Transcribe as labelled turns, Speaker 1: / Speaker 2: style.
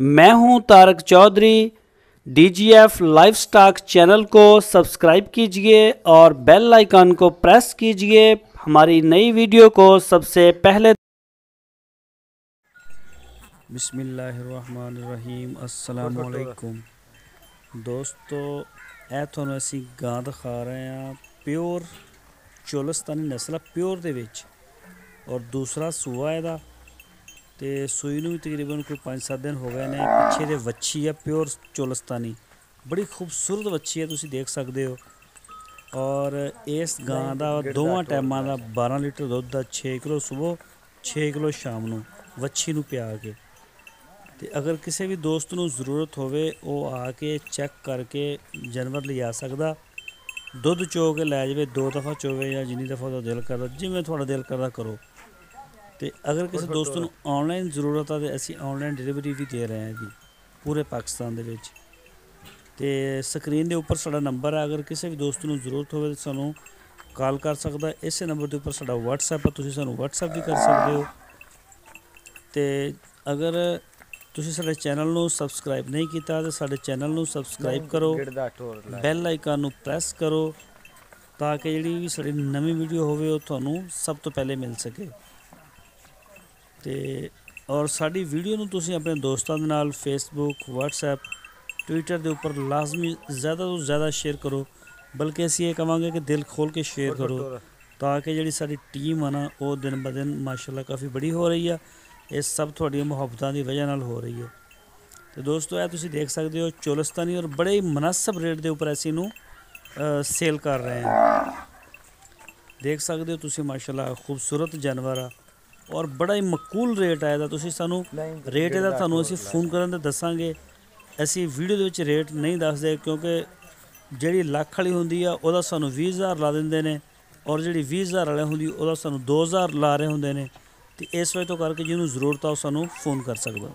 Speaker 1: मैं हूं Tarak Chaudhary. DGF livestock channel को सब्सक्राइब कीजिए और बेल आइकन को प्रेस कीजिए हमारी नई वीडियो को सबसे पहले। बिस्मिल्लाहिर्रहमानिर्रहीम। अस्सलाम वालेकुम दोस्तों, ਇਹ ਤੁਹਾਨੂੰ ਅਸੀਂ ਗਾਂ ਦਿਖਾ ਰਹੇ ਹਾਂ ਪਿਓਰ ਚੋਲਸਤਾਨੀ ਨਸਲ ਪਿਓਰ ਦੇ ਵਿੱਚ ਔਰ ਦੂਸਰਾ ਸੂਆ ਇਹਦਾ ਤੇ ਸੂਈ ਨੂੰ ਵੀ ਤਕਰੀਬਨ ਕੋਈ 5-7 ਦਿਨ ਹੋ ਗਏ ਨੇ। ਪਿੱਛੇ ਦੇ ਵੱਛੀ ਆ ਪਿਓਰ ਚੋਲਸਤਾਨੀ, ਬੜੀ ਖੂਬਸੂਰਤ ਵੱਛੀ ਹੈ, ਤੁਸੀਂ ਦੇਖ ਸਕਦੇ ਹੋ। ਔਰ ਇਸ ਗਾਂ ਦਾ ਦੋਵਾਂ ਟਾਈਮਾਂ ਦਾ 12 ਲੀਟਰ ਦੁੱਧ ਦਾ 6 ਕਿਲੋ ਸਵੇਰ 6 ਕਿਲੋ ਸ਼ਾਮ ਨੂੰ ਵੱਛੀ ਨੂੰ ਪਿਆ ਕੇ। ਤੇ ਅਗਰ ਕਿਸੇ ਵੀ ਦੋਸਤ ਨੂੰ ਜ਼ਰੂਰਤ ਹੋਵੇ ਉਹ ਆ ਕੇ ਚੈੱਕ ਕਰਕੇ ਜਾਨਵਰ ਲਿਜਾ ਸਕਦਾ। ਦੁੱਧ ਚੋ ਕੇ ਲੈ ਜਾਵੇ, 2 ਦਫਾ ਚੋਵੇ ਜਾਂ ਜਿੰਨੀ ਦਫਾ ਉਹਦਾ ਦਿਲ ਕਰਦਾ, ਜਿਵੇਂ ਤੁਹਾਡਾ ਦਿਲ ਕਰਦਾ ਕਰੋ। ਤੇ ਅਗਰ ਕਿਸੇ ਦੋਸਤ ਨੂੰ ਆਨਲਾਈਨ ਜ਼ਰੂਰਤ ਆ ਤਾਂ ਅਸੀਂ ਆਨਲਾਈਨ ਡਿਲੀਵਰੀ ਵੀ ਦੇ ਰਹੇ ਹਾਂ ਜੀ ਪੂਰੇ ਪਾਕਿਸਤਾਨ ਦੇ ਵਿੱਚ। ਤੇ ਸਕਰੀਨ ਦੇ ਉੱਪਰ ਸਾਡਾ ਨੰਬਰ ਹੈ, ਅਗਰ ਕਿਸੇ ਵੀ ਦੋਸਤ ਨੂੰ ਜ਼ਰੂਰਤ ਹੋਵੇ ਤਾਂ ਸਾਨੂੰ ਕਾਲ ਕਰ ਸਕਦਾ। ਇਸੇ ਨੰਬਰ ਦੇ ਉੱਪਰ ਸਾਡਾ WhatsApp ਹੈ, ਤੁਸੀਂ ਸਾਨੂੰ WhatsApp ਵੀ ਕਰ ਸਕਦੇ ਹੋ। ਤੇ ਅਗਰ ਤੁਸੀਂ ਸਾਡੇ ਚੈਨਲ ਨੂੰ ਸਬਸਕ੍ਰਾਈਬ ਨਹੀਂ ਕੀਤਾ ਤਾਂ ਸਾਡੇ ਚੈਨਲ ਨੂੰ ਸਬਸਕ੍ਰਾਈਬ ਕਰੋ, ਬੈਲ ਆਈਕਨ ਨੂੰ ਪ੍ਰੈਸ ਕਰੋ ਤਾਂ ਕਿ ਜਿਹੜੀ ਵੀ ਸਾਡੀ ਨਵੀਂ ਵੀਡੀਓ ਹੋਵੇ ਉਹ ਤੁਹਾਨੂੰ ਸਭ ਤੋਂ ਪਹਿਲੇ ਮਿਲ ਸਕੇ। ਤੇ ਔਰ ਸਾਡੀ ਵੀਡੀਓ ਨੂੰ ਤੁਸੀਂ ਆਪਣੇ ਦੋਸਤਾਂ ਦੇ ਨਾਲ ਫੇਸਬੁੱਕ, WhatsApp, ਟਵਿੱਟਰ ਦੇ ਉੱਪਰ ਲਾਜ਼ਮੀ ਜ਼ਿਆਦਾ ਤੋਂ ਜ਼ਿਆਦਾ ਸ਼ੇਅਰ ਕਰੋ। ਬਲਕਿ ਅਸੀਂ ਇਹ ਕਹਾਂਗੇ ਕਿ ਦਿਲ ਖੋਲ੍ਹ ਕੇ ਸ਼ੇਅਰ ਕਰੋ ਤਾਂ ਕਿ ਜਿਹੜੀ ਸਾਡੀ ਟੀਮ ਆ ਨਾ ਉਹ ਦਿਨ ਬ ਦਿਨ ਮਾਸ਼ਾਅੱਲਾ ਕਾਫੀ ਬੜੀ ਹੋ ਰਹੀ ਆ। ਇਹ ਸਭ ਤੁਹਾਡੀਆਂ ਮੁਹੱਬਤਾਂ ਦੀ ਵਜ੍ਹਾ ਨਾਲ ਹੋ ਰਹੀ ਹੈ। ਤੇ ਦੋਸਤੋ ਇਹ ਤੁਸੀਂ ਦੇਖ ਸਕਦੇ ਹੋ ਚੋਲਸਤਾਨੀ ਔਰ ਬੜੇ ਹੀ ਮੁਨਾਸਬ ਰੇਟ ਦੇ ਉੱਪਰ ਅਸੀਂ ਇਹਨੂੰ ਸੇਲ ਕਰ ਰਹੇ ਹਾਂ। ਦੇਖ ਸਕਦੇ ਹੋ ਤੁਸੀਂ ਮਾਸ਼ਾਅੱਲਾ ਖੂਬਸੂਰਤ ਜਾਨਵਰ ਆ ਔਰ ਬੜਾ ਹੀ ਮਕਬੂਲ ਰੇਟ ਆ ਇਹਦਾ। ਤੁਸੀਂ ਸਾਨੂੰ ਰੇਟ ਇਹਦਾ ਤੁਹਾਨੂੰ ਅਸੀਂ ਫੋਨ ਕਰਨ 'ਤੇ ਦੱਸਾਂਗੇ। ਅਸੀਂ ਵੀਡੀਓ ਦੇ ਵਿੱਚ ਰੇਟ ਨਹੀਂ ਦੱਸਦੇ ਕਿਉਂਕਿ ਜਿਹੜੀ ਲੱਖ ਵਾਲੀ ਹੁੰਦੀ ਆ ਉਹਦਾ ਸਾਨੂੰ 20,000 ਲਾ ਦਿੰਦੇ ਨੇ ਔਰ ਜਿਹੜੀ 20,000 ਵਾਲੀ ਹੁੰਦੀ ਉਹਦਾ ਸਾਨੂੰ 2,000 ਲਾ ਰਹੇ ਹੁੰਦੇ ਨੇ। ਤੇ ਇਸ ਵਜ੍ਹਾ ਤੋਂ ਕਰਕੇ ਜਿਹਨੂੰ ਜ਼ਰੂਰਤ ਆ ਉਹ ਸਾਨੂੰ ਫੋਨ ਕਰ ਸਕਦਾ।